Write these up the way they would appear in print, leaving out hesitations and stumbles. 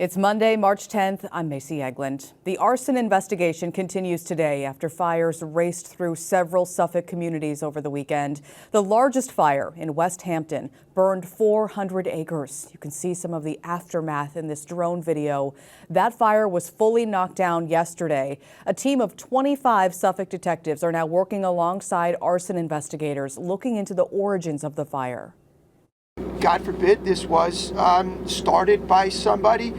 It's Monday, March 10th. I'm Macy Egland. The arson investigation continues today after fires raced through several Suffolk communities over the weekend. The largest fire in West Hampton burned 400 acres. You can see some of the aftermath in this drone video. That fire was fully knocked down yesterday. A team of 25 Suffolk detectives are now working alongside arson investigators looking into the origins of the fire. God forbid this was started by somebody.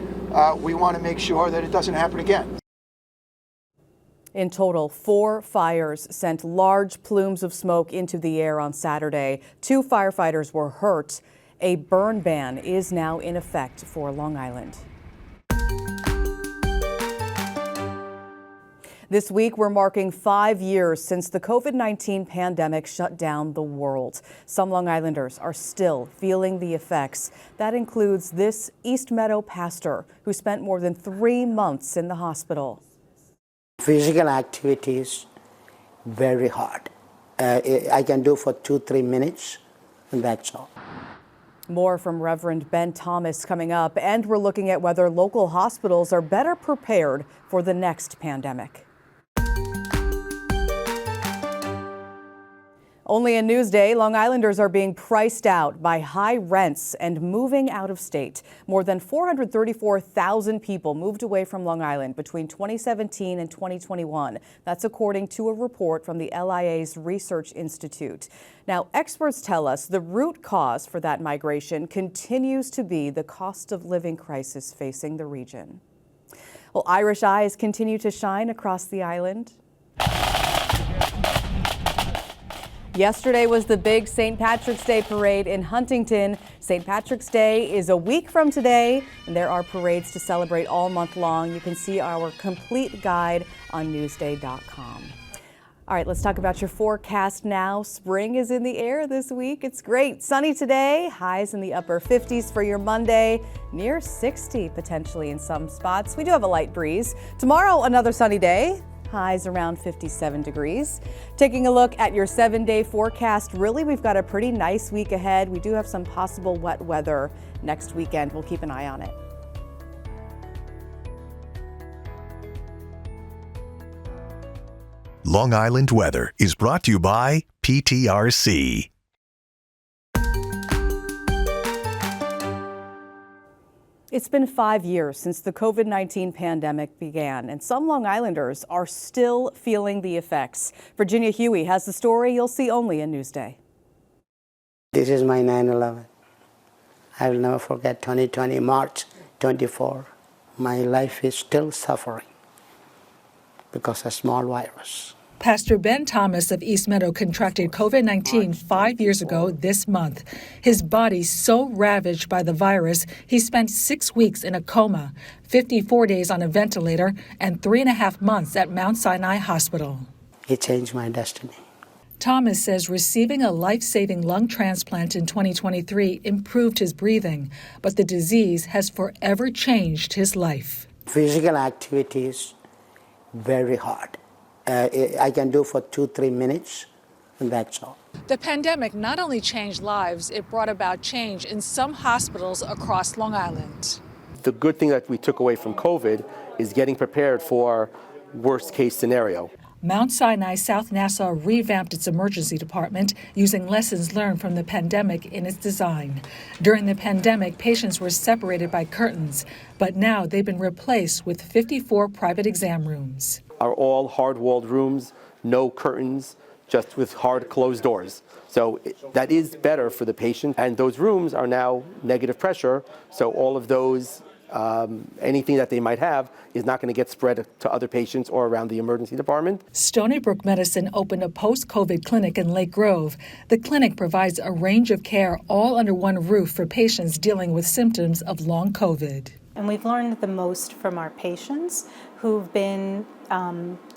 We want to make sure that it doesn't happen again. In total, 4 fires sent large plumes of smoke into the air on Saturday. 2 firefighters were hurt. A burn ban is now in effect for Long Island. This week, we're marking 5 years since the COVID-19 pandemic shut down the world. Some Long Islanders are still feeling the effects. That includes this East Meadow pastor who spent more than 3 months in the hospital. Physical activities, very hard. I can do for 2-3 minutes, and that's all. More from Reverend Ben Thomas coming up, and we're looking at whether local hospitals are better prepared for the next pandemic. Only in Newsday, Long Islanders are being priced out by high rents and moving out of state. More than 434,000 people moved away from Long Island between 2017 and 2021. That's according to a report from the LIA's Research Institute. Now, experts tell us the root cause for that migration continues to be the cost of living crisis facing the region. Well, Irish eyes continue to shine across the island. Yesterday was the big St. Patrick's Day parade in Huntington. St. Patrick's Day is a week from today, and there are parades to celebrate all month long. You can see our complete guide on Newsday.com. All right, let's talk about your forecast now. Spring is in the air this week. It's great. Sunny today, highs in the upper 50s for your Monday, near 60 potentially in some spots. We do have a light breeze. Tomorrow, another sunny day. Highs around 57 degrees. Taking a look at your 7-day forecast, really we've got a pretty nice week ahead. We do have some possible wet weather next weekend. We'll keep an eye on it. Long Island weather is brought to you by PTRC. It's been 5 years since the COVID-19 pandemic began, and some Long Islanders are still feeling the effects. Virginia Huey has the story you'll see only in Newsday. This is my 9/11. I will never forget 2020, March 24. My life is still suffering because of a small virus. Pastor Ben Thomas of East Meadow contracted COVID-19 5 years ago this month. His body so ravaged by the virus, he spent 6 weeks in a coma, 54 days on a ventilator, and 3.5 months at Mount Sinai Hospital. It changed my destiny. Thomas says receiving a life-saving lung transplant in 2023 improved his breathing, but the disease has forever changed his life. Physical activities, very hard. I can do for 2-3 minutes, and that's all. The pandemic not only changed lives, it brought about change in some hospitals across Long Island. The good thing that we took away from COVID is getting prepared for worst case scenario. Mount Sinai South Nassau revamped its emergency department using lessons learned from the pandemic in its design. During the pandemic, patients were separated by curtains, but now they've been replaced with 54 private exam rooms. Are all hard-walled rooms, no curtains, just with hard closed doors. So that is better for the patient, and those rooms are now negative pressure, so all of those anything that they might have is not going to get spread to other patients or around the emergency department. Stony Brook Medicine opened a post-COVID clinic in Lake Grove. The clinic provides a range of care all under one roof for patients dealing with symptoms of long COVID. And we've learned the most from our patients who've been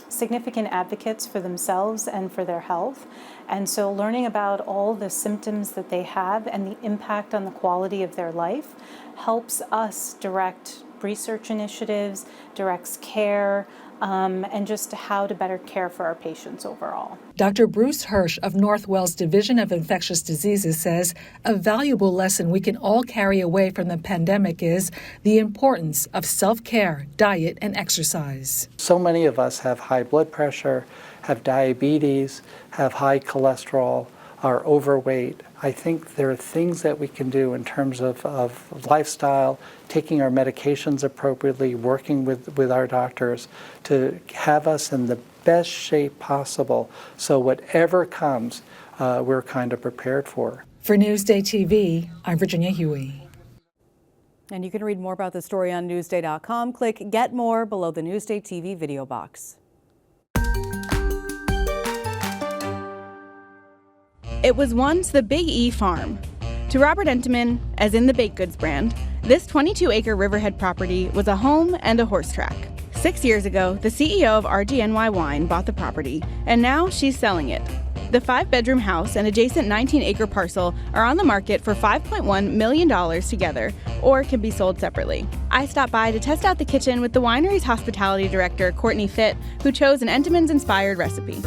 significant advocates for themselves and for their health. And so learning about all the symptoms that they have and the impact on the quality of their life helps us direct research initiatives, directs care, and just how to better care for our patients overall. Dr. Bruce Hirsch of Northwell's Division of Infectious Diseases says a valuable lesson we can all carry away from the pandemic is the importance of self-care, diet, and exercise. So many of us have high blood pressure, have diabetes, have high cholesterol, are overweight. I think there are things that we can do in terms of lifestyle, taking our medications appropriately, working with our doctors to have us in the best shape possible so whatever comes, we're kind of prepared for. For Newsday TV, I'm Virginia Huey. And you can read more about the story on Newsday.com. Click Get More below the Newsday TV video box. It was once the Big E farm. To Robert Entenmann, as in the baked goods brand, this 22-acre Riverhead property was a home and a horse track. 6 years ago, the CEO of RGNY Wine bought the property, and now she's selling it. The 5-bedroom house and adjacent 19-acre parcel are on the market for $5.1 million together, or can be sold separately. I stopped by to test out the kitchen with the winery's hospitality director, Courtney Fitt, who chose an Entenmann's-inspired recipe.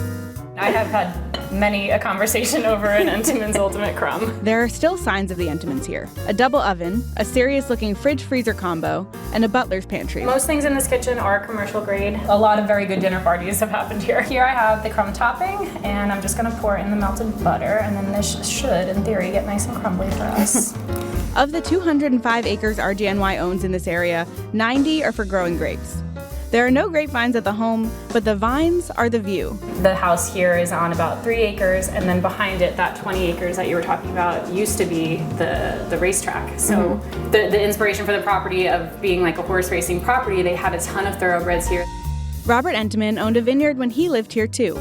I have had many a conversation over an Entenmann's Ultimate Crumb. There are still signs of the Entenmann's here. A double oven, a serious-looking fridge-freezer combo, and a butler's pantry. Most things in this kitchen are commercial grade. A lot of very good dinner parties have happened here. Here I have the crumb topping, and I'm just gonna pour in the melted butter, and then this should, in theory, get nice and crumbly for us. Of the 205 acres RGNY owns in this area, 90 are for growing grapes. There are no grapevines at the home, but the vines are the view. The house here is on about 3 acres, and then behind it, that 20 acres that you were talking about used to be the racetrack. So the inspiration for the property of being like a horse racing property, they had a ton of thoroughbreds here. Robert Entenmann owned a vineyard when he lived here too.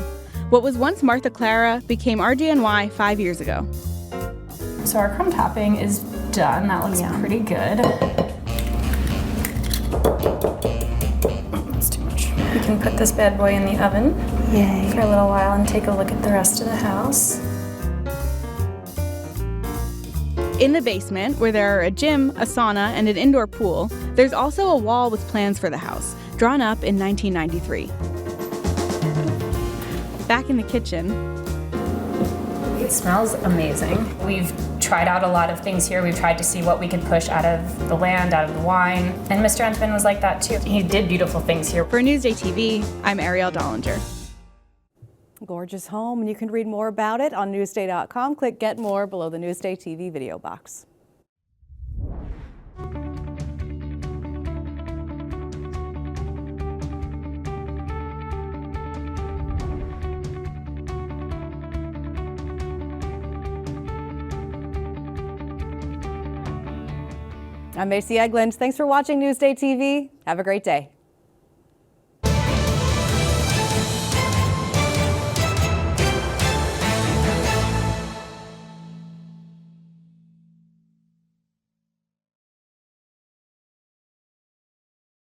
What was once Martha Clara became RGNY 5 years ago. So our crumb topping is done. That looks pretty good. That's too much. We can put this bad boy in the oven for a little while and take a look at the rest of the house. In the basement, where there are a gym, a sauna, and an indoor pool, there's also a wall with plans for the house, drawn up in 1993. Back in the kitchen, it smells amazing. We've tried out a lot of things here. We've tried to see what we could push out of the land, out of the wine. And Mr. Entenmann was like that too. He did beautiful things here. For Newsday TV, I'm Ariel Dollinger. Gorgeous home, and you can read more about it on Newsday.com. Click Get More below the Newsday TV video box. I'm Macy Eglund. Thanks for watching Newsday TV. Have a great day.